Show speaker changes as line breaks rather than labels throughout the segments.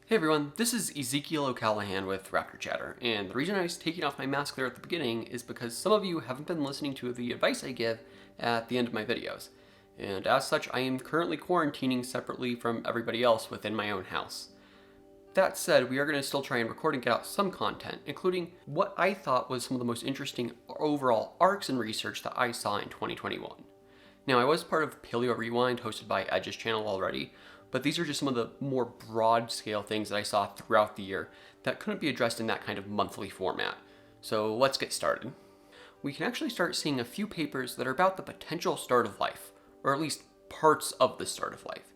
Hey everyone, this is Ezekiel O'Callahan with Raptor Chatter, and the reason I was taking off my mask there at the beginning is because some of you haven't been listening to the advice I give at the end of my videos, and as such I am currently quarantining separately from everybody else within my own house. That said, we are going to still try and record and get out some content, including what I thought was some of the most interesting overall arcs in research that I saw in 2021. Now, I was part of Paleo Rewind, hosted by Edge's channel already, but these are just some of the more broad scale things that I saw throughout the year that couldn't be addressed in that kind of monthly format. So let's get started. We can actually start seeing a few papers that are about the potential start of life, or at least parts of the start of life.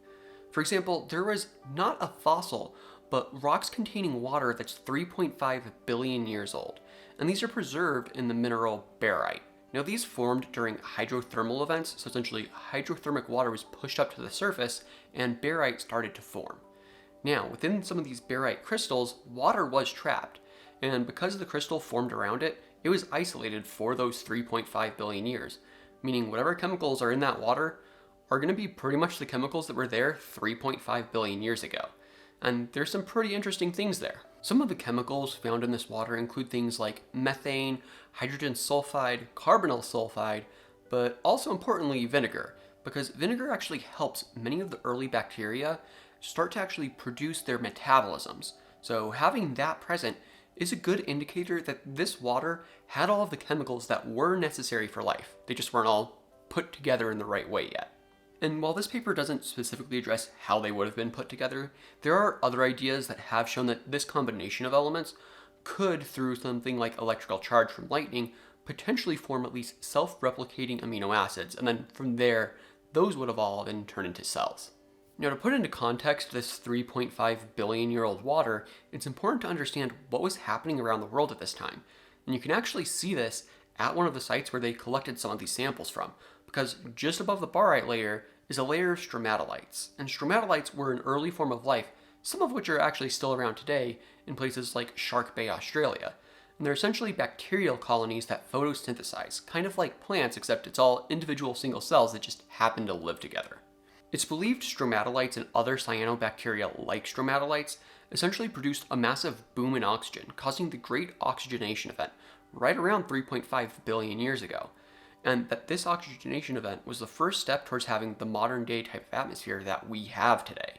For example, there was not a fossil, but rocks containing water that's 3.5 billion years old, and these are preserved in the mineral barite. Now, these formed during hydrothermal events, so essentially hydrothermic water was pushed up to the surface and barite started to form. Now, within some of these barite crystals, water was trapped, and because the crystal formed around it, it was isolated for those 3.5 billion years, meaning whatever chemicals are in that water are going to be pretty much the chemicals that were there 3.5 billion years ago. And there's some pretty interesting things there. Some of the chemicals found in this water include things like methane, hydrogen sulfide, carbonyl sulfide, but also importantly vinegar, because vinegar actually helps many of the early bacteria start to actually produce their metabolisms. So having that present is a good indicator that this water had all of the chemicals that were necessary for life. They just weren't all put together in the right way yet. And while this paper doesn't specifically address how they would have been put together, there are other ideas that have shown that this combination of elements could, through something like electrical charge from lightning, potentially form at least self-replicating amino acids, and then from there, those would evolve and turn into cells. Now, to put into context this 3.5 billion year old water, it's important to understand what was happening around the world at this time. And you can actually see this at one of the sites where they collected some of these samples from, because just above the barite layer is a layer of stromatolites. And stromatolites were an early form of life, some of which are actually still around today in places like Shark Bay, Australia. And they're essentially bacterial colonies that photosynthesize, kind of like plants, except it's all individual single cells that just happen to live together. It's believed stromatolites and other cyanobacteria like stromatolites essentially produced a massive boom in oxygen, causing the Great Oxygenation Event right around 3.5 billion years ago. And that this oxygenation event was the first step towards having the modern day type of atmosphere that we have today.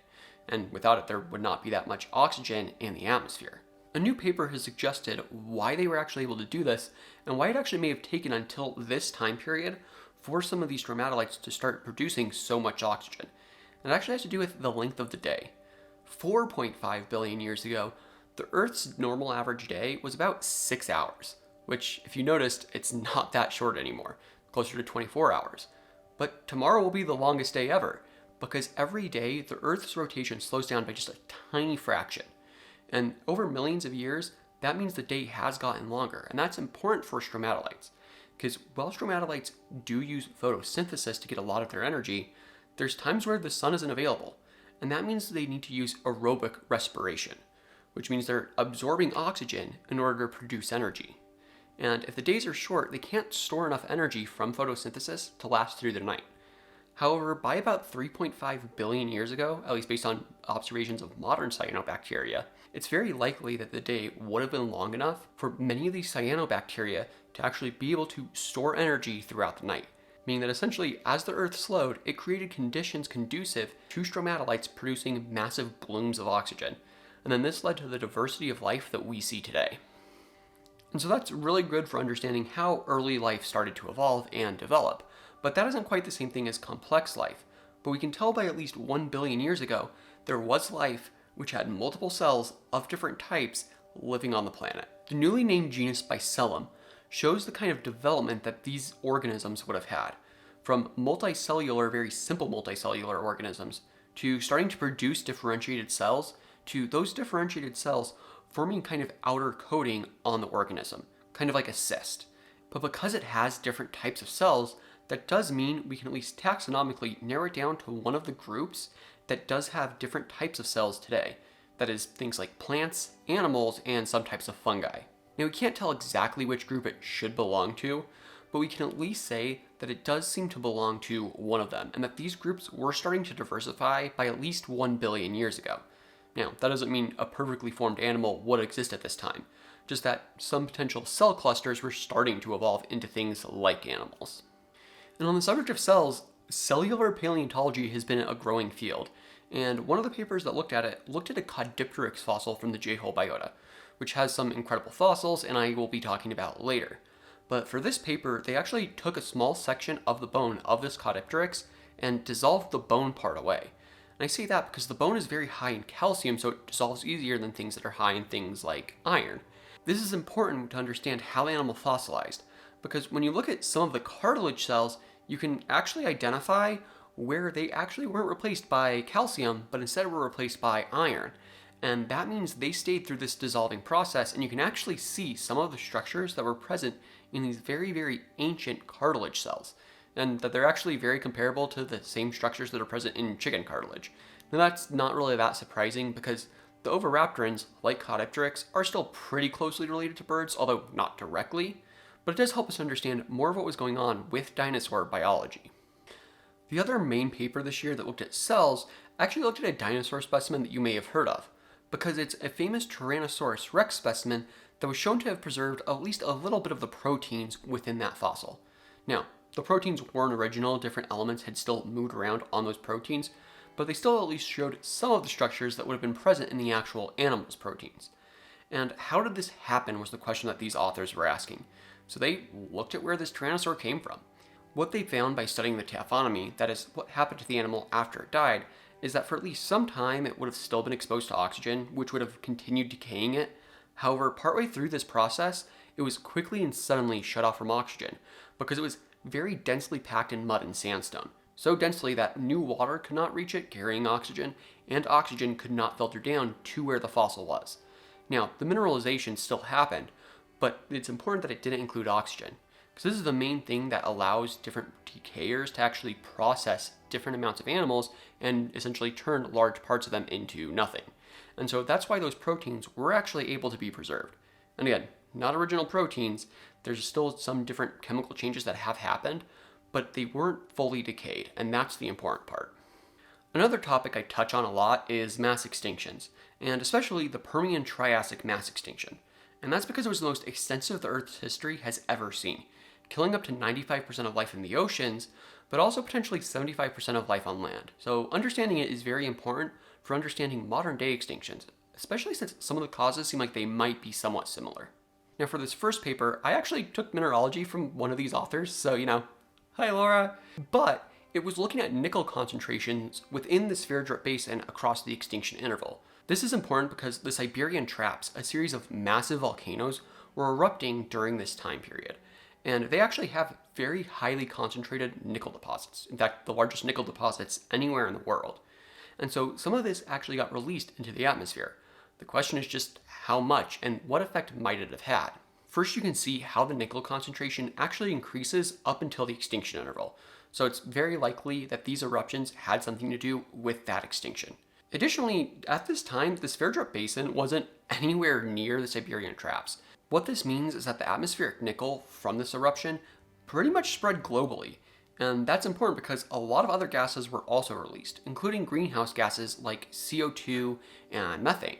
And without it, there would not be that much oxygen in the atmosphere. A new paper has suggested why they were actually able to do this, and why it actually may have taken until this time period for some of these stromatolites to start producing so much oxygen. And it actually has to do with the length of the day. 4.5 billion years ago, the Earth's normal average day was about 6 hours, which, if you noticed, it's not that short anymore, closer to 24 hours. But tomorrow will be the longest day ever, because every day the Earth's rotation slows down by just a tiny fraction. And over millions of years, that means the day has gotten longer, and that's important for stromatolites, because while stromatolites do use photosynthesis to get a lot of their energy, there's times where the sun isn't available, and that means they need to use aerobic respiration, which means they're absorbing oxygen in order to produce energy. And if the days are short, they can't store enough energy from photosynthesis to last through the night. However, by about 3.5 billion years ago, at least based on observations of modern cyanobacteria, it's very likely that the day would have been long enough for many of these cyanobacteria to actually be able to store energy throughout the night, meaning that essentially, as the Earth slowed, it created conditions conducive to stromatolites producing massive blooms of oxygen. And then this led to the diversity of life that we see today. And so that's really good for understanding how early life started to evolve and develop. But that isn't quite the same thing as complex life. But we can tell by at least 1 billion years ago, there was life which had multiple cells of different types living on the planet. The newly named genus Bicellum shows the kind of development that these organisms would have had, from multicellular, very simple multicellular organisms, to starting to produce differentiated cells, to those differentiated cells forming kind of outer coating on the organism, kind of like a cyst. But because it has different types of cells, that does mean we can at least taxonomically narrow it down to one of the groups that does have different types of cells today. That is, things like plants, animals, and some types of fungi. Now, we can't tell exactly which group it should belong to, but we can at least say that it does seem to belong to one of them, and that these groups were starting to diversify by at least 1 billion years ago. Now, that doesn't mean a perfectly formed animal would exist at this time, just that some potential cell clusters were starting to evolve into things like animals. And on the subject of cells, cellular paleontology has been a growing field, and one of the papers that looked at it looked at a Caudipteryx fossil from the Jehol biota, which has some incredible fossils and I will be talking about later. But for this paper, they actually took a small section of the bone of this Caudipteryx and dissolved the bone part away. And I say that because the bone is very high in calcium, so it dissolves easier than things that are high in things like iron. This is important to understand how the animal fossilized, because when you look at some of the cartilage cells, you can actually identify where they actually weren't replaced by calcium, but instead were replaced by iron. And that means they stayed through this dissolving process, and you can actually see some of the structures that were present in these very, very ancient cartilage cells, and that they're actually very comparable to the same structures that are present in chicken cartilage. Now that's not really that surprising because the oviraptorans, like Caudipteryx, are still pretty closely related to birds, although not directly, but it does help us understand more of what was going on with dinosaur biology. The other main paper this year that looked at cells actually looked at a dinosaur specimen that you may have heard of, because it's a famous Tyrannosaurus rex specimen that was shown to have preserved at least a little bit of the proteins within that fossil. Now, the proteins weren't original, different elements had still moved around on those proteins, but they still at least showed some of the structures that would have been present in the actual animal's proteins. And how did this happen was the question that these authors were asking. So they looked at where this tyrannosaur came from. What they found by studying the taphonomy, that is, what happened to the animal after it died, is that for at least some time it would have still been exposed to oxygen, which would have continued decaying it. However, partway through this process, it was quickly and suddenly shut off from oxygen because it was very densely packed in mud and sandstone. So densely that new water could not reach it, carrying oxygen, and oxygen could not filter down to where the fossil was. Now, the mineralization still happened, but it's important that it didn't include oxygen, because this is the main thing that allows different decayers to actually process different amounts of animals and essentially turn large parts of them into nothing. And so that's why those proteins were actually able to be preserved. And again, not original proteins, there's still some different chemical changes that have happened, but they weren't fully decayed, and that's the important part. Another topic I touch on a lot is mass extinctions, and especially the Permian-Triassic mass extinction. And that's because it was the most extensive the Earth's history has ever seen, killing up to 95% of life in the oceans, but also potentially 75% of life on land. So understanding it is very important for understanding modern day extinctions, especially since some of the causes seem like they might be somewhat similar. Now for this first paper, I actually took mineralogy from one of these authors, so hi Laura. But it was looking at nickel concentrations within the Sverdrup Basin across the extinction interval. This is important because the Siberian Traps, a series of massive volcanoes, were erupting during this time period. And they actually have very highly concentrated nickel deposits. In fact, the largest nickel deposits anywhere in the world. And so some of this actually got released into the atmosphere. The question is just how much and what effect might it have had. First, you can see how the nickel concentration actually increases up until the extinction interval. So it's very likely that these eruptions had something to do with that extinction. Additionally, at this time, the Sverdrup Basin wasn't anywhere near the Siberian Traps. What this means is that the atmospheric nickel from this eruption pretty much spread globally. And that's important because a lot of other gases were also released, including greenhouse gases like CO2 and methane.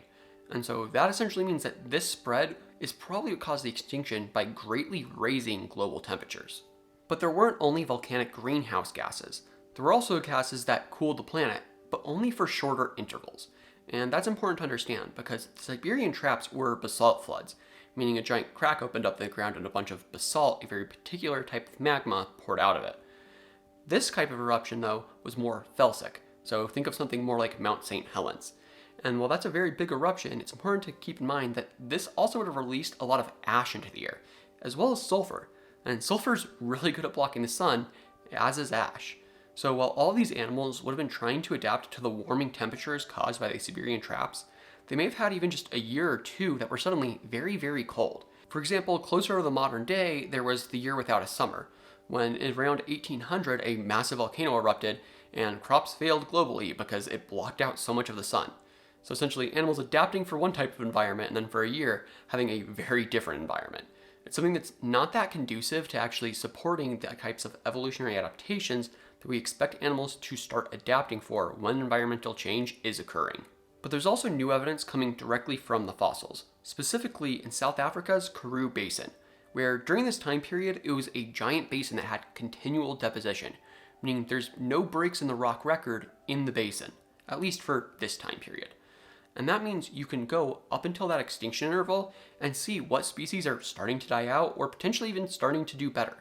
And so that essentially means that this spread is probably what caused the extinction by greatly raising global temperatures. But there weren't only volcanic greenhouse gases. There were also gases that cooled the planet, but only for shorter intervals. And that's important to understand because the Siberian Traps were basalt floods, meaning a giant crack opened up the ground and a bunch of basalt, a very particular type of magma, poured out of it. This type of eruption, though, was more felsic, so think of something more like Mount St. Helens. And while that's a very big eruption, it's important to keep in mind that this also would have released a lot of ash into the air, as well as sulfur. And sulfur's really good at blocking the sun, as is ash. So while all these animals would have been trying to adapt to the warming temperatures caused by the Siberian Traps, they may have had even just a year or two that were suddenly very, very cold. For example, closer to the modern day, there was the year without a summer, when around 1800 a massive volcano erupted and crops failed globally because it blocked out so much of the sun. So essentially animals adapting for one type of environment and then for a year having a very different environment. It's something that's not that conducive to actually supporting the types of evolutionary adaptations that we expect animals to start adapting for when environmental change is occurring. But there's also new evidence coming directly from the fossils, specifically in South Africa's Karoo Basin, where during this time period it was a giant basin that had continual deposition, meaning there's no breaks in the rock record in the basin, at least for this time period. And that means you can go up until that extinction interval and see what species are starting to die out or potentially even starting to do better.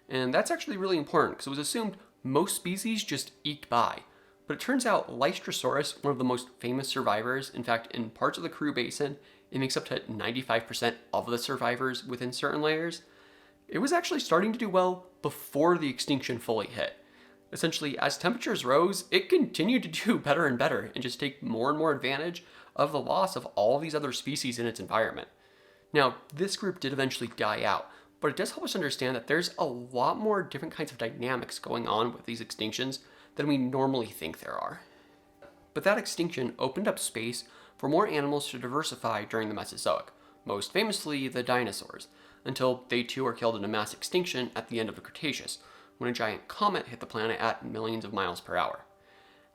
And that's actually really important because it was assumed most species just eked by. But it turns out Lystrosaurus, one of the most famous survivors, in fact, in parts of the Karoo Basin, it makes up to 95% of the survivors within certain layers. It was actually starting to do well before the extinction fully hit. Essentially, as temperatures rose, it continued to do better and better and just take more and more advantage of the loss of all these other species in its environment. Now, this group did eventually die out, but it does help us understand that there's a lot more different kinds of dynamics going on with these extinctions than we normally think there are. But that extinction opened up space for more animals to diversify during the Mesozoic, most famously the dinosaurs, until they too were killed in a mass extinction at the end of the Cretaceous, when a giant comet hit the planet at millions of miles per hour.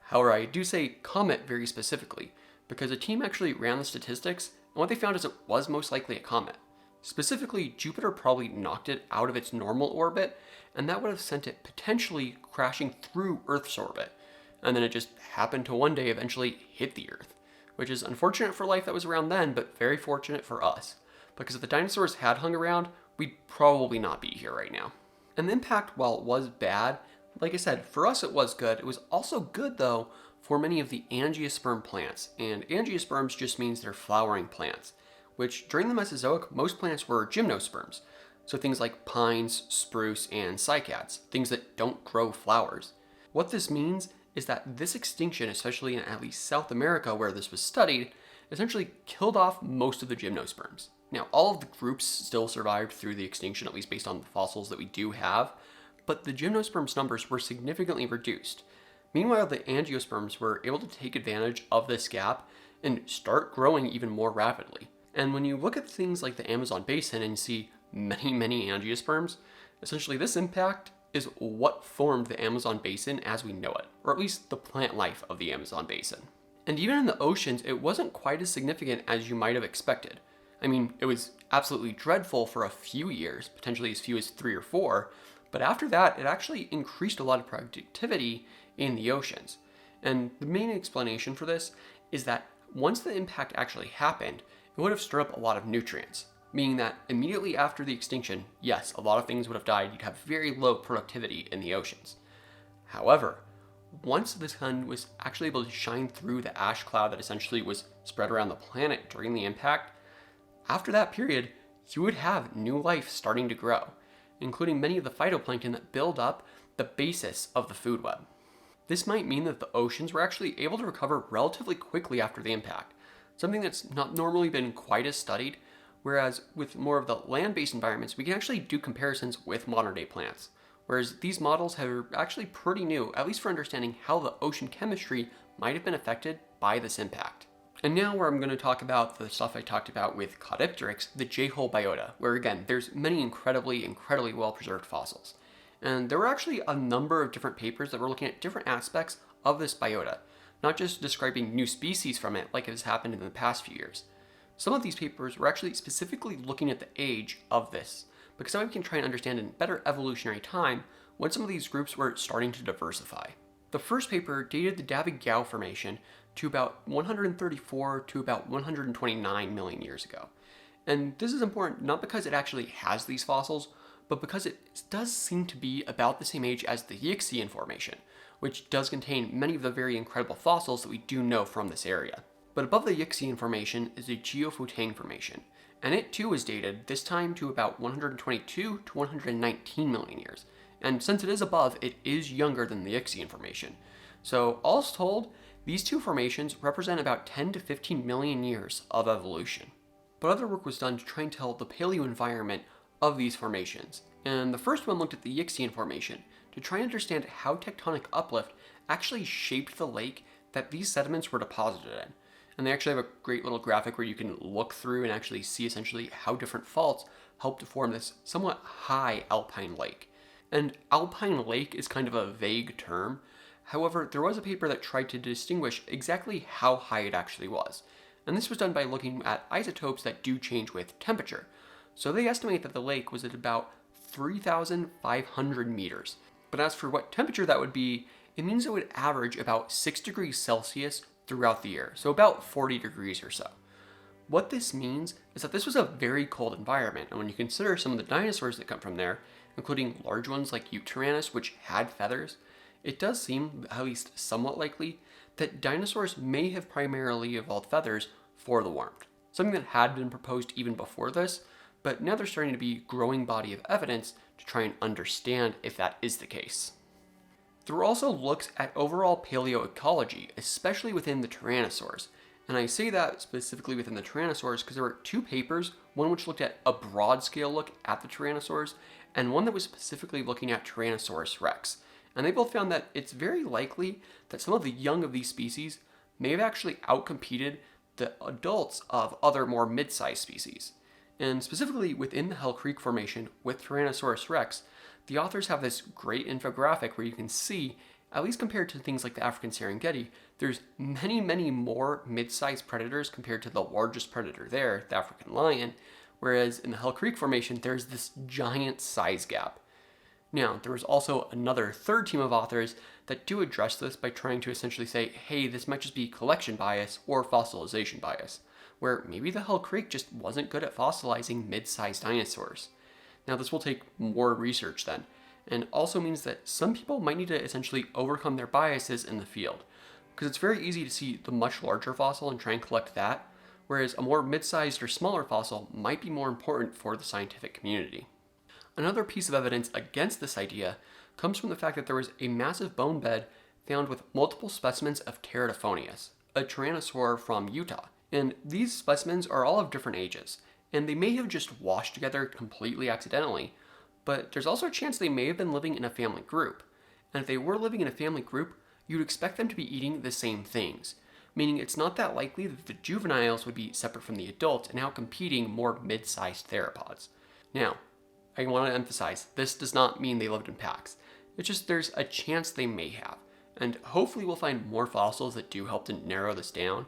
However, I do say comet very specifically, because a team actually ran the statistics, and what they found is it was most likely a comet. Specifically, Jupiter probably knocked it out of its normal orbit, and that would have sent it potentially crashing through Earth's orbit. And then it just happened to one day eventually hit the Earth, which is unfortunate for life that was around then, but very fortunate for us. Because if the dinosaurs had hung around, we'd probably not be here right now. And the impact, while it was bad, like I said, for us it was good. It was also good, though, for many of the angiosperm plants. And angiosperms just means they're flowering plants, which during the Mesozoic, most plants were gymnosperms. So things like pines, spruce, and cycads, things that don't grow flowers. What this means is that this extinction, especially in at least South America where this was studied, essentially killed off most of the gymnosperms. Now, all of the groups still survived through the extinction, at least based on the fossils that we do have, but the gymnosperms' numbers were significantly reduced. Meanwhile, the angiosperms were able to take advantage of this gap and start growing even more rapidly. And when you look at things like the Amazon basin and see many angiosperms, essentially this impact is what formed the Amazon basin as we know it, or at least the plant life of the Amazon basin. And even in the oceans, it wasn't quite as significant as you might have expected. I mean, it was absolutely dreadful for a few years, potentially as few as 3 or 4, but after that, it actually increased a lot of productivity in the oceans. And the main explanation for this is that once the impact actually happened, it would have stirred up a lot of nutrients, meaning that immediately after the extinction, yes, a lot of things would have died. You'd have very low productivity in the oceans. However, once the sun was actually able to shine through the ash cloud that essentially was spread around the planet during the impact, after that period, you would have new life starting to grow, including many of the phytoplankton that build up the basis of the food web. This might mean that the oceans were actually able to recover relatively quickly after the impact, something that's not normally been quite as studied, whereas with more of the land-based environments, we can actually do comparisons with modern-day plants, whereas these models are actually pretty new, at least for understanding how the ocean chemistry might have been affected by this impact. And now where I'm going to talk about the stuff I talked about with Caudipteryx, the Jehol biota, where again, there's many incredibly well-preserved fossils. And there were actually a number of different papers that were looking at different aspects of this biota, not just describing new species from it like has happened in the past few years. Some of these papers were actually specifically looking at the age of this, because now we can try and understand in better evolutionary time when some of these groups were starting to diversify. The first paper dated the Davig-Gao Formation to about 134 to about 129 million years ago. And this is important not because it actually has these fossils, but because it does seem to be about the same age as the Yixian Formation, which does contain many of the very incredible fossils that we do know from this area. But above the Yixian Formation is the Geofutang Formation, and it too is dated, this time to about 122 to 119 million years. And since it is above, it is younger than the Yixian Formation. So all told, these two formations represent about 10 to 15 million years of evolution. But other work was done to try and tell the paleoenvironment of these formations. And the first one looked at the Yixian Formation to try and understand how tectonic uplift actually shaped the lake that these sediments were deposited in. And they actually have a great little graphic where you can look through and actually see essentially how different faults help to form this somewhat high alpine lake. And alpine lake is kind of a vague term. However, there was a paper that tried to distinguish exactly how high it actually was, and this was done by looking at isotopes that do change with temperature. So they estimate that the lake was at about 3,500 meters. But as for what temperature that would be, it means it would average about 6 degrees Celsius throughout the year, so about 40 degrees or so. What this means is that this was a very cold environment, and when you consider some of the dinosaurs that come from there, including large ones like Tyrannus, which had feathers, it does seem, at least somewhat likely, that dinosaurs may have primarily evolved feathers for the warmth. Something that had been proposed even before this, but now there's starting to be a growing body of evidence to try and understand if that is the case. There were also looks at overall paleoecology, especially within the tyrannosaurs. And I say that specifically within the tyrannosaurs because there were two papers, one which looked at a broad scale look at the tyrannosaurs, and one that was specifically looking at Tyrannosaurus rex. And they both found that it's very likely that some of the young of these species may have actually outcompeted the adults of other more mid-sized species. And specifically within the Hell Creek Formation with Tyrannosaurus rex, the authors have this great infographic where you can see, at least compared to things like the African Serengeti, there's many more mid-sized predators compared to the largest predator there, the African lion, whereas in the Hell Creek Formation, there's this giant size gap. Now, there was also another third team of authors that do address this by trying to essentially say, hey, this might just be collection bias or fossilization bias, where maybe the Hell Creek just wasn't good at fossilizing mid-sized dinosaurs. Now, this will take more research then, and also means that some people might need to essentially overcome their biases in the field, because it's very easy to see the much larger fossil and try and collect that, whereas a more mid-sized or smaller fossil might be more important for the scientific community. Another piece of evidence against this idea comes from the fact that there was a massive bone bed found with multiple specimens of Teratophonius, a tyrannosaur from Utah. And these specimens are all of different ages, and they may have just washed together completely accidentally, but there's also a chance they may have been living in a family group. And if they were living in a family group, you'd expect them to be eating the same things, meaning it's not that likely that the juveniles would be separate from the adults and out competing more mid-sized theropods. Now, I want to emphasize, this does not mean they lived in packs. It's just there's a chance they may have. And hopefully we'll find more fossils that do help to narrow this down.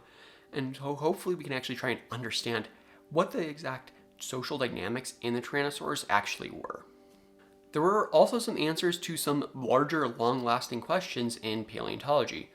And hopefully we can actually try and understand what the exact social dynamics in the tyrannosaurs actually were. There were also some answers to some larger, long-lasting questions in paleontology.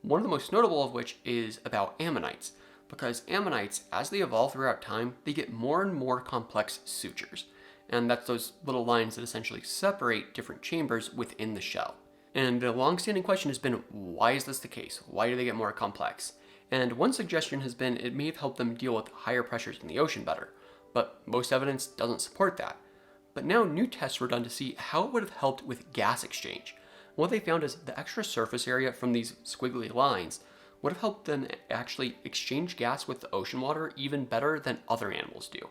One of the most notable of which is about ammonites, because ammonites, as they evolve throughout time, they get more and more complex sutures. And that's those little lines that essentially separate different chambers within the shell. And the long-standing question has been, why is this the case? Why do they get more complex? And one suggestion has been it may have helped them deal with higher pressures in the ocean better, but most evidence doesn't support that. But now new tests were done to see how it would have helped with gas exchange. What they found is the extra surface area from these squiggly lines would have helped them actually exchange gas with the ocean water even better than other animals do.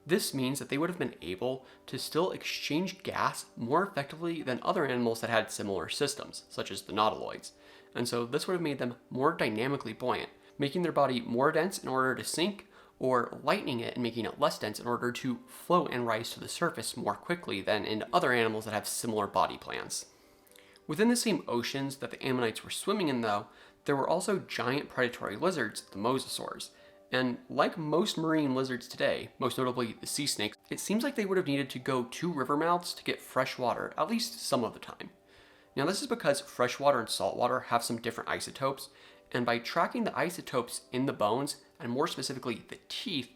This means that they would have been able to still exchange gas more effectively than other animals that had similar systems, such as the nautiloids. And so this would have made them more dynamically buoyant, making their body more dense in order to sink, or lightening it and making it less dense in order to float and rise to the surface more quickly than in other animals that have similar body plans. Within the same oceans that the ammonites were swimming in though, there were also giant predatory lizards, the mosasaurs. And like most marine lizards today, most notably the sea snakes, it seems like they would have needed to go to river mouths to get fresh water, at least some of the time. Now this is because freshwater and saltwater have some different isotopes, and by tracking the isotopes in the bones, and more specifically the teeth,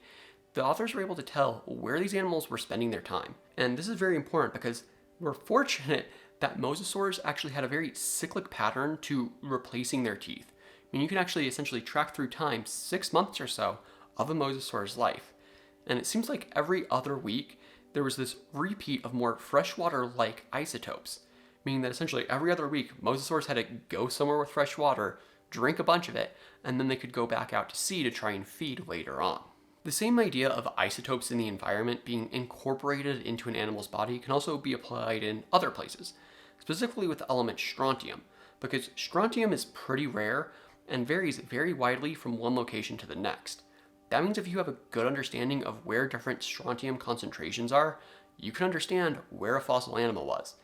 the authors were able to tell where these animals were spending their time. And this is very important because we're fortunate that mosasaurs actually had a very cyclic pattern to replacing their teeth. I mean, you can actually essentially track through time 6 months or so of a mosasaur's life. And it seems like every other week, there was this repeat of more freshwater-like isotopes, meaning that essentially every other week, mosasaurs had to go somewhere with fresh water, drink a bunch of it, and then they could go back out to sea to try and feed later on. The same idea of isotopes in the environment being incorporated into an animal's body can also be applied in other places, specifically with the element strontium, because strontium is pretty rare and varies very widely from one location to the next. That means if you have a good understanding of where different strontium concentrations are, you can understand where a fossil animal was.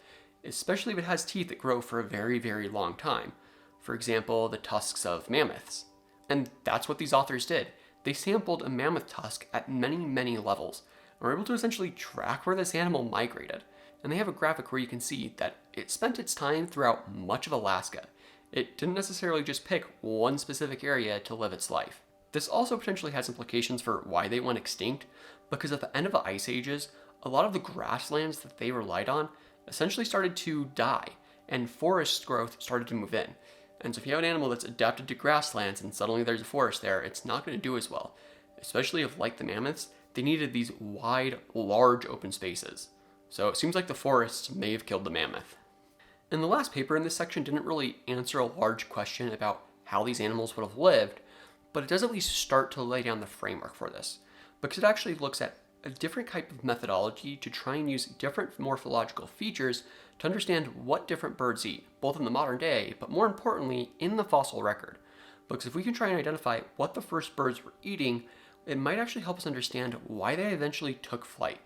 especially if it has teeth that grow for a very, very long time. For example, the tusks of mammoths. And that's what these authors did. They sampled a mammoth tusk at many, many levels, and were able to essentially track where this animal migrated. And they have a graphic where you can see that it spent its time throughout much of Alaska. It didn't necessarily just pick one specific area to live its life. This also potentially has implications for why they went extinct, because at the end of the ice ages, a lot of the grasslands that they relied on essentially started to die, and forest growth started to move in. And so if you have an animal that's adapted to grasslands and suddenly there's a forest there, it's not going to do as well. Especially if, like the mammoths, they needed these wide, large open spaces. So it seems like the forests may have killed the mammoth. And the last paper in this section didn't really answer a large question about how these animals would have lived, but it does at least start to lay down the framework for this, because it actually looks at a different type of methodology to try and use different morphological features to understand what different birds eat, both in the modern day, but more importantly, in the fossil record. Because if we can try and identify what the first birds were eating, it might actually help us understand why they eventually took flight.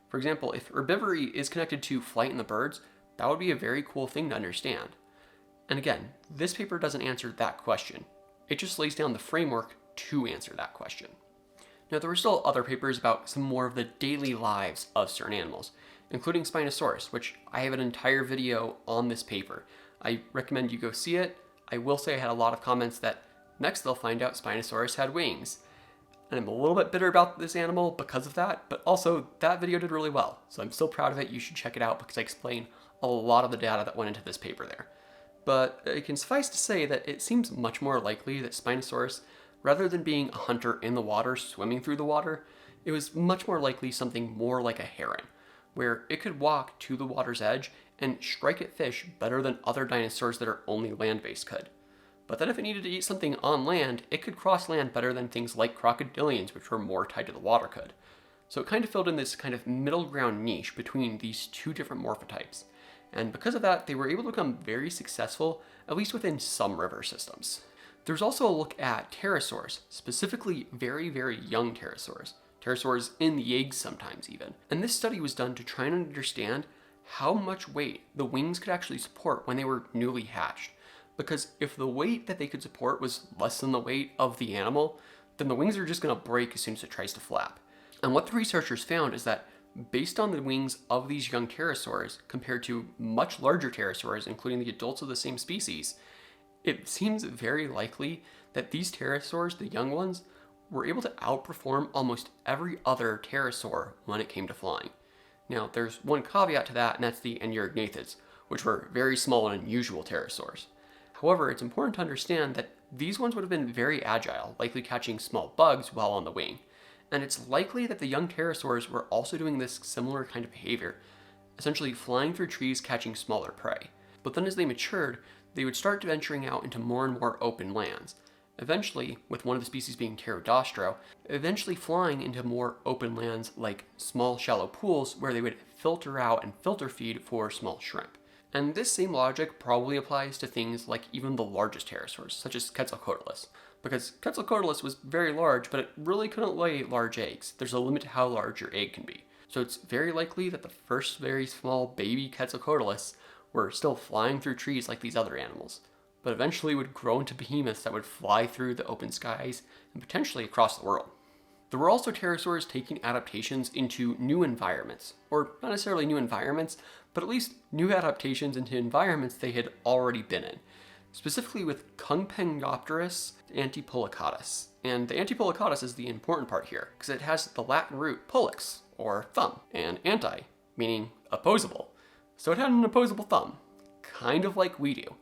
For example, if herbivory is connected to flight in the birds, that would be a very cool thing to understand. And again, this paper doesn't answer that question. It just lays down the framework to answer that question. Now, there were still other papers about some more of the daily lives of certain animals, including Spinosaurus, which I have an entire video on this paper. I recommend you go see it. I will say I had a lot of comments that next they'll find out Spinosaurus had wings. And I'm a little bit bitter about this animal because of that, but also that video did really well. So I'm still proud of it. You should check it out because I explain a lot of the data that went into this paper there. But it can suffice to say that it seems much more likely that Spinosaurus, rather than being a hunter in the water, swimming through the water, it was much more likely something more like a heron, where it could walk to the water's edge and strike at fish better than other dinosaurs that are only land-based could. But then if it needed to eat something on land, it could cross land better than things like crocodilians, which were more tied to the water, could. So it kind of filled in this kind of middle ground niche between these two different morphotypes. And because of that, they were able to become very successful, at least within some river systems. There's also a look at pterosaurs, specifically very, very young pterosaurs. Pterosaurs in the eggs sometimes even. And this study was done to try and understand how much weight the wings could actually support when they were newly hatched. Because if the weight that they could support was less than the weight of the animal, then the wings are just going to break as soon as it tries to flap. And what the researchers found is that based on the wings of these young pterosaurs compared to much larger pterosaurs, including the adults of the same species, it seems very likely that these pterosaurs, the young ones, were able to outperform almost every other pterosaur when it came to flying. Now, there's one caveat to that, and that's the Enuregnathids, which were very small and unusual pterosaurs. However, it's important to understand that these ones would have been very agile, likely catching small bugs while on the wing. And it's likely that the young pterosaurs were also doing this similar kind of behavior, essentially flying through trees catching smaller prey. But then as they matured, they would start venturing out into more and more open lands. Eventually, with one of the species being Pterodostro, eventually flying into more open lands like small shallow pools where they would filter out and filter feed for small shrimp. And this same logic probably applies to things like even the largest pterosaurs, such as Quetzalcoatlus. Because Quetzalcoatlus was very large, but it really couldn't lay large eggs. There's a limit to how large your egg can be. So it's very likely that the first very small baby Quetzalcoatlus were still flying through trees like these other animals, but eventually would grow into behemoths that would fly through the open skies and potentially across the world. There were also pterosaurs taking adaptations into new environments, or not necessarily new environments, but at least new adaptations into environments they had already been in, specifically with Cungpenopterus antipolicatus. And the antipolicatus is the important part here, because it has the Latin root pollex, or thumb, and anti, meaning opposable. So it had an opposable thumb, kind of like we do.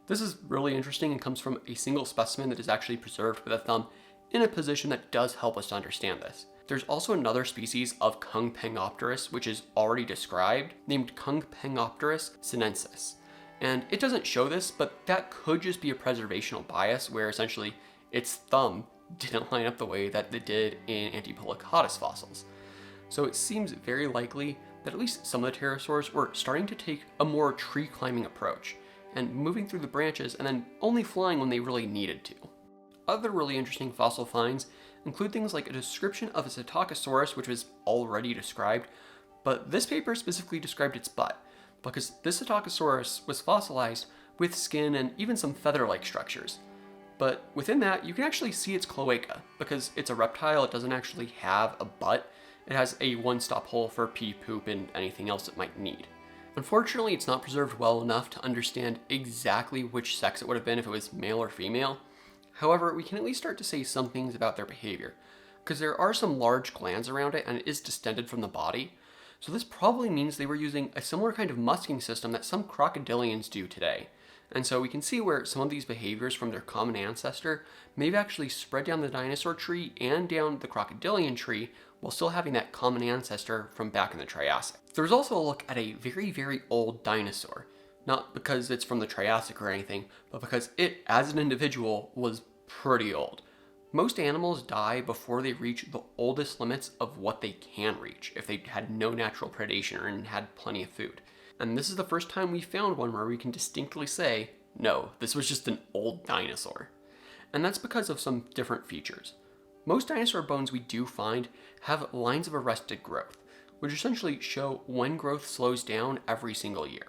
This is really interesting and comes from a single specimen that is actually preserved with a thumb in a position that does help us to understand this. There's also another species of Cungpenopterus, which is already described, named Cungpenopterus sinensis. And it doesn't show this, but that could just be a preservational bias where essentially its thumb didn't line up the way that it did in Antipolicatus fossils. So it seems very likely that at least some of the pterosaurs were starting to take a more tree climbing approach and moving through the branches and then only flying when they really needed to. Other really interesting fossil finds include things like a description of a Psittacosaurus, which was already described, but this paper specifically described its butt, because this Psittacosaurus was fossilized with skin and even some feather-like structures. But within that, you can actually see its cloaca. Because it's a reptile, it doesn't actually have a butt. It has a one-stop hole for pee, poop, and anything else it might need. Unfortunately, it's not preserved well enough to understand exactly which sex it would have been if it was male or female. However, we can at least start to say some things about their behavior, because there are some large glands around it and it is distended from the body. So this probably means they were using a similar kind of musking system that some crocodilians do today. And so we can see where some of these behaviors from their common ancestor may have actually spread down the dinosaur tree and down the crocodilian tree while still having that common ancestor from back in the Triassic. There's also a look at a very, very old dinosaur. Not because it's from the Triassic or anything, but because it, as an individual, was pretty old. Most animals die before they reach the oldest limits of what they can reach, if they had no natural predation and had plenty of food. And this is the first time we found one where we can distinctly say, no, this was just an old dinosaur. And that's because of some different features. Most dinosaur bones we do find have lines of arrested growth, which essentially show when growth slows down every single year.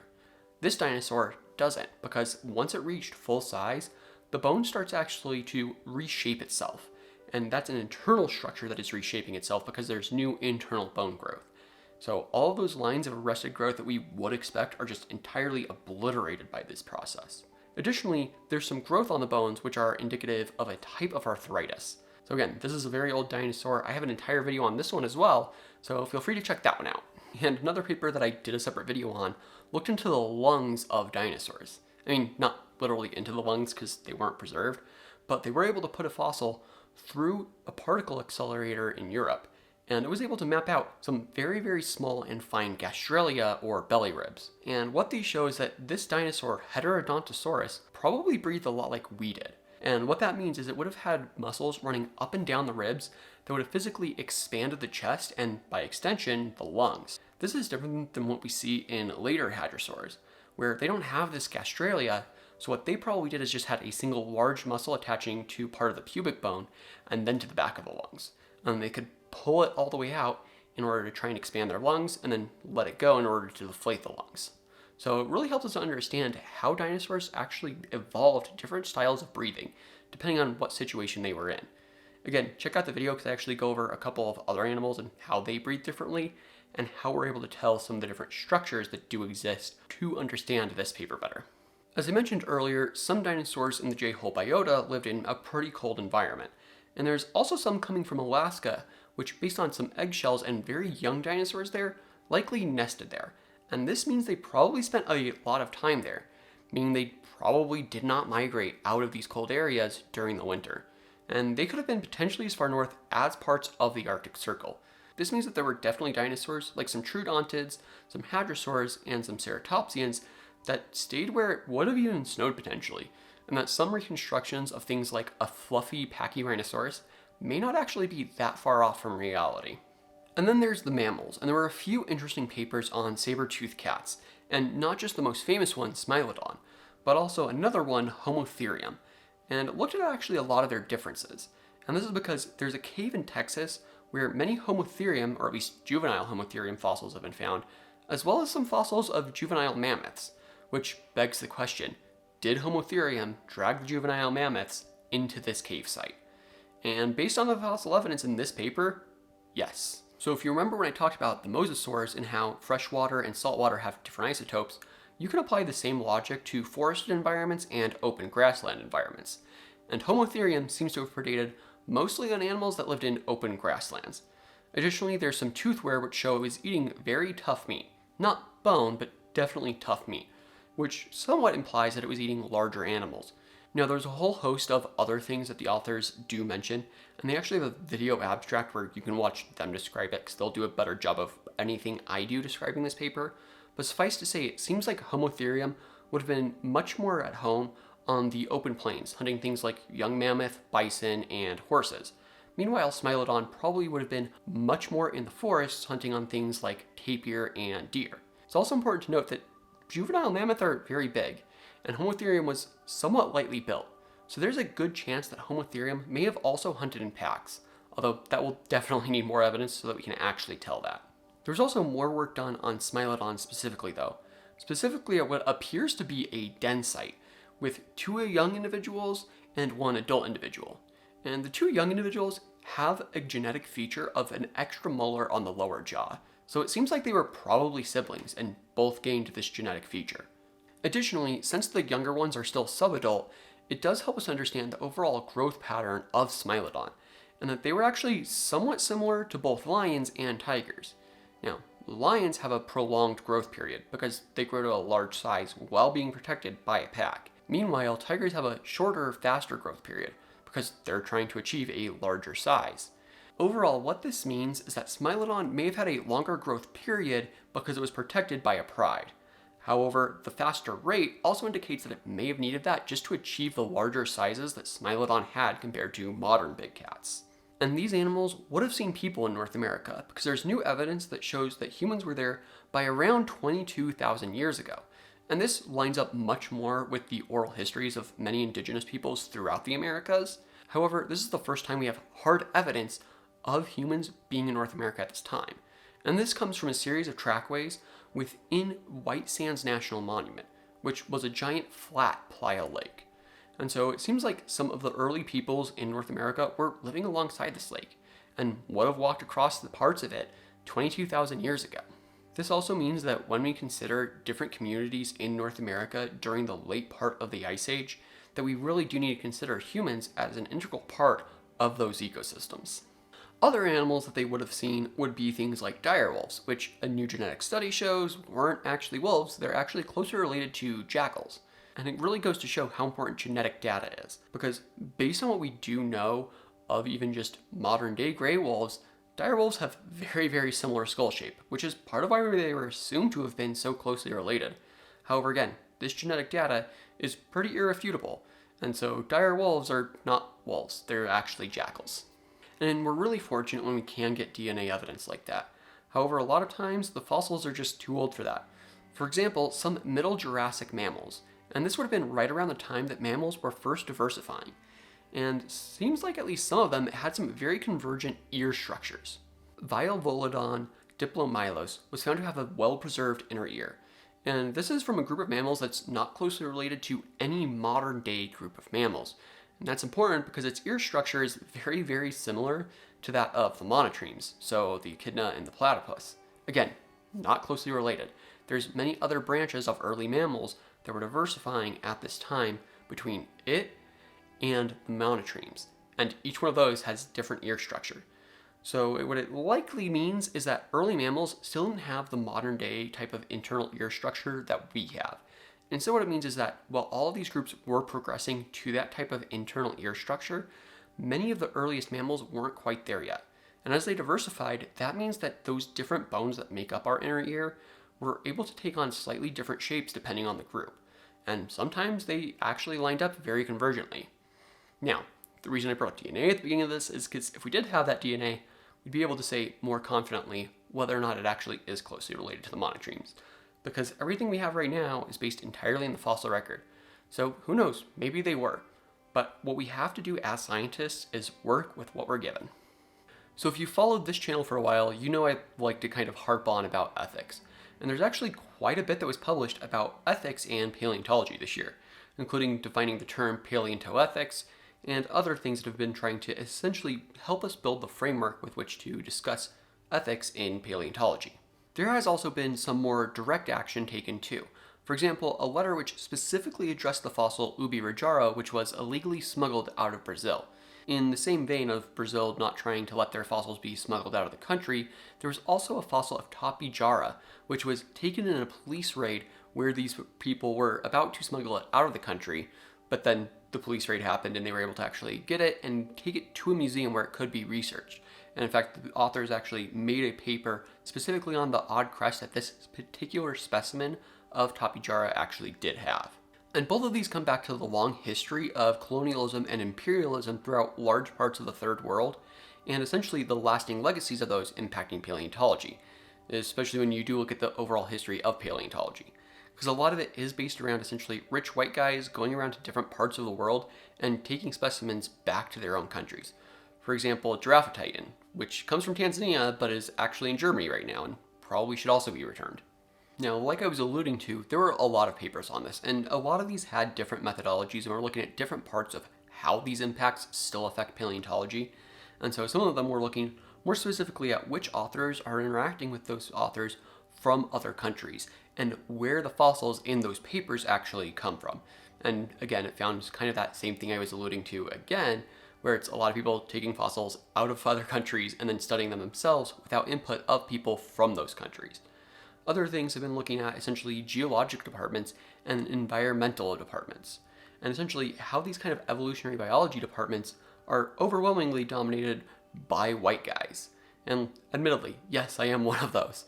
This dinosaur doesn't, because once it reached full size, the bone starts actually to reshape itself. And that's an internal structure that is reshaping itself because there's new internal bone growth. So all of those lines of arrested growth that we would expect are just entirely obliterated by this process. Additionally, there's some growth on the bones which are indicative of a type of arthritis. So again, this is a very old dinosaur. I have an entire video on this one as well, so feel free to check that one out. And another paper that I did a separate video on looked into the lungs of dinosaurs. I mean, not literally into the lungs because they weren't preserved, but they were able to put a fossil through a particle accelerator in Europe, and it was able to map out some very, very small and fine gastralia or belly ribs. And what these show is that this dinosaur, Heterodontosaurus, probably breathed a lot like we did. And what that means is it would have had muscles running up and down the ribs that would have physically expanded the chest and, by extension, the lungs. This is different than what we see in later hadrosaurs, where they don't have this gastralia. So what they probably did is just had a single large muscle attaching to part of the pubic bone and then to the back of the lungs. And they could pull it all the way out in order to try and expand their lungs and then let it go in order to deflate the lungs. So it really helps us to understand how dinosaurs actually evolved different styles of breathing depending on what situation they were in. Again, check out the video because I actually go over a couple of other animals and how they breathe differently and how we're able to tell some of the different structures that do exist to understand this paper better. As I mentioned earlier, some dinosaurs in the Jehol biota lived in a pretty cold environment. And there's also some coming from Alaska, which based on some eggshells and very young dinosaurs there, likely nested there. And this means they probably spent a lot of time there, meaning they probably did not migrate out of these cold areas during the winter. And they could have been potentially as far north as parts of the Arctic Circle. This means that there were definitely dinosaurs, like some troodontids, some hadrosaurs, and some ceratopsians, that stayed where it would have even snowed potentially, and that some reconstructions of things like a fluffy Pachyrhinosaurus may not actually be that far off from reality. And then there's the mammals, and there were a few interesting papers on saber-toothed cats, and not just the most famous one, Smilodon, but also another one, Homotherium, and it looked at actually a lot of their differences. And this is because there's a cave in Texas where many Homotherium, or at least juvenile Homotherium fossils have been found, as well as some fossils of juvenile mammoths. Which begs the question, did Homotherium drag the juvenile mammoths into this cave site? And based on the fossil evidence in this paper, yes. So if you remember when I talked about the mosasaurs and how freshwater and saltwater have different isotopes, you can apply the same logic to forested environments and open grassland environments. And Homotherium seems to have predated mostly on animals that lived in open grasslands. Additionally, there's some tooth wear which show it was eating very tough meat. Not bone, but definitely tough meat, which somewhat implies that it was eating larger animals. Now, there's a whole host of other things that the authors do mention, and they actually have a video abstract where you can watch them describe it, because they'll do a better job of anything I do describing this paper. But suffice to say, it seems like Homotherium would have been much more at home on the open plains, hunting things like young mammoth, bison, and horses. Meanwhile, Smilodon probably would have been much more in the forests, hunting on things like tapir and deer. It's also important to note that juvenile mammoth are very big, and Homotherium was somewhat lightly built, so there's a good chance that Homotherium may have also hunted in packs, although that will definitely need more evidence so that we can actually tell that. There's also more work done on Smilodon specifically though, specifically at what appears to be a den site, with two young individuals and one adult individual. And the two young individuals have a genetic feature of an extra molar on the lower jaw, so it seems like they were probably siblings and both gained this genetic feature. Additionally, since the younger ones are still subadult, it does help us understand the overall growth pattern of Smilodon, and that they were actually somewhat similar to both lions and tigers. Now, lions have a prolonged growth period because they grow to a large size while being protected by a pack. Meanwhile, tigers have a shorter, faster growth period because they're trying to achieve a larger size. Overall, what this means is that Smilodon may have had a longer growth period because it was protected by a pride. However, the faster rate also indicates that it may have needed that just to achieve the larger sizes that Smilodon had compared to modern big cats. And these animals would have seen people in North America because there's new evidence that shows that humans were there by around 22,000 years ago. And this lines up much more with the oral histories of many indigenous peoples throughout the Americas. However, this is the first time we have hard evidence of humans being in North America at this time. And this comes from a series of trackways within White Sands National Monument, which was a giant flat playa lake. And so it seems like some of the early peoples in North America were living alongside this lake and would have walked across the parts of it 22,000 years ago. This also means that when we consider different communities in North America during the late part of the Ice Age, that we really do need to consider humans as an integral part of those ecosystems. Other animals that they would have seen would be things like direwolves, which a new genetic study shows weren't actually wolves, they're actually closer related to jackals. And it really goes to show how important genetic data is, because based on what we do know of even just modern day gray wolves, direwolves have very, very similar skull shape, which is part of why they were assumed to have been so closely related. However, again, this genetic data is pretty irrefutable, and so direwolves are not wolves, they're actually jackals. And we're really fortunate when we can get DNA evidence like that. However, a lot of times the fossils are just too old for that. For example, some Middle Jurassic mammals, and this would have been right around the time that mammals were first diversifying. And seems like at least some of them had some very convergent ear structures. Violvolodon diplomylos was found to have a well-preserved inner ear. And this is from a group of mammals that's not closely related to any modern day group of mammals. And that's important because its ear structure is very, very similar to that of the monotremes, so the echidna and the platypus. Again, not closely related. There's many other branches of early mammals that were diversifying at this time between it and the monotremes, and each one of those has different ear structure. So what it likely means is that early mammals still didn't have the modern day type of internal ear structure that we have. And so what it means is that while all of these groups were progressing to that type of internal ear structure, many of the earliest mammals weren't quite there yet. And as they diversified, that means that those different bones that make up our inner ear were able to take on slightly different shapes depending on the group. And sometimes they actually lined up very convergently. Now, the reason I brought DNA at the beginning of this is because if we did have that DNA, we'd be able to say more confidently whether or not it actually is closely related to the monotremes. Because everything we have right now is based entirely in the fossil record. So who knows, maybe they were. But what we have to do as scientists is work with what we're given. So if you followed this channel for a while, you know I like to kind of harp on about ethics. And there's actually quite a bit that was published about ethics and paleontology this year, including defining the term paleontoethics and other things that have been trying to essentially help us build the framework with which to discuss ethics in paleontology. There has also been some more direct action taken too. For example, a letter which specifically addressed the fossil Ubirajara, which was illegally smuggled out of Brazil. In the same vein of Brazil not trying to let their fossils be smuggled out of the country, there was also a fossil of Tapijara, which was taken in a police raid where these people were about to smuggle it out of the country, but then the police raid happened and they were able to actually get it and take it to a museum where it could be researched. And in fact, the authors actually made a paper specifically on the odd crest that this particular specimen of Tapijara actually did have. And both of these come back to the long history of colonialism and imperialism throughout large parts of the Third World, and essentially the lasting legacies of those impacting paleontology, especially when you do look at the overall history of paleontology. Because a lot of it is based around essentially rich white guys going around to different parts of the world and taking specimens back to their own countries. For example, Giraffatitan, which comes from Tanzania but is actually in Germany right now and probably should also be returned. Now, like I was alluding to, there were a lot of papers on this, and a lot of these had different methodologies and were looking at different parts of how these impacts still affect paleontology. And so some of them were looking more specifically at which authors are interacting with those authors from other countries and where the fossils in those papers actually come from. And again, it found kind of that same thing I was alluding to again, where it's a lot of people taking fossils out of other countries and then studying them themselves without input of people from those countries. Other things have been looking at essentially geologic departments and environmental departments, and essentially how these kind of evolutionary biology departments are overwhelmingly dominated by white guys. And admittedly, yes, I am one of those.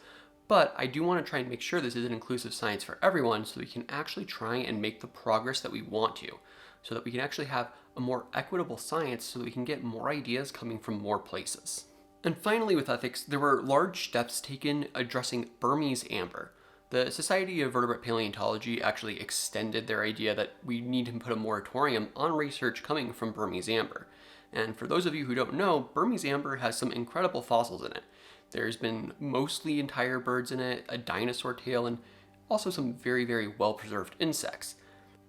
But I do want to try and make sure this is an inclusive science for everyone so we can actually try and make the progress that we want to, so that we can actually have a more equitable science so that we can get more ideas coming from more places. And finally, with ethics, there were large steps taken addressing Burmese amber. The Society of Vertebrate Paleontology actually extended their idea that we need to put a moratorium on research coming from Burmese amber. And for those of you who don't know, Burmese amber has some incredible fossils in it. There's been mostly entire birds in it, a dinosaur tail, and also some very, very well-preserved insects.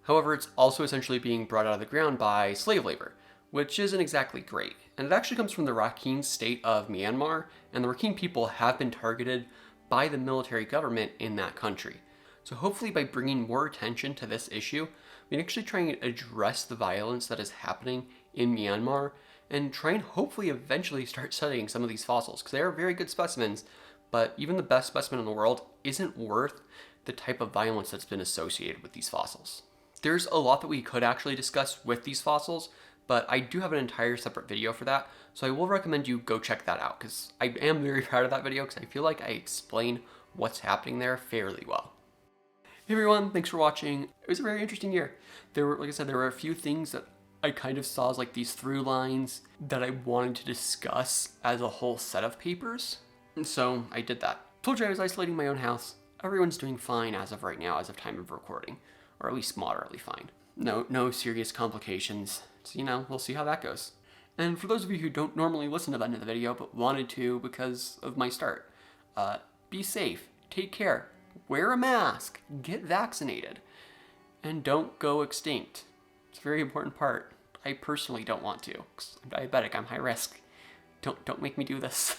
However, it's also essentially being brought out of the ground by slave labor, which isn't exactly great. And it actually comes from the Rakhine state of Myanmar, and the Rakhine people have been targeted by the military government in that country. So hopefully by bringing more attention to this issue, we can actually try and address the violence that is happening in Myanmar and try and hopefully eventually start studying some of these fossils, because they are very good specimens, but even the best specimen in the world isn't worth the type of violence that's been associated with these fossils. There's a lot that we could actually discuss with these fossils, but I do have an entire separate video for that, so I will recommend you go check that out, because I am very proud of that video because I feel like I explain what's happening there fairly well. Hey everyone, thanks for watching. It was a very interesting year. Like I said, there were a few things that I kind of saw as like these through lines that I wanted to discuss as a whole set of papers. And so I did that. Told you I was isolating my own house. Everyone's doing fine as of right now, as of time of recording, or at least moderately fine. No serious complications. So, we'll see how that goes. And for those of you who don't normally listen to the end of the video, but wanted to because of my start, be safe, take care, wear a mask, get vaccinated, and don't go extinct. It's a very important part. I personally don't want to, because I'm diabetic, I'm high risk. Don't make me do this.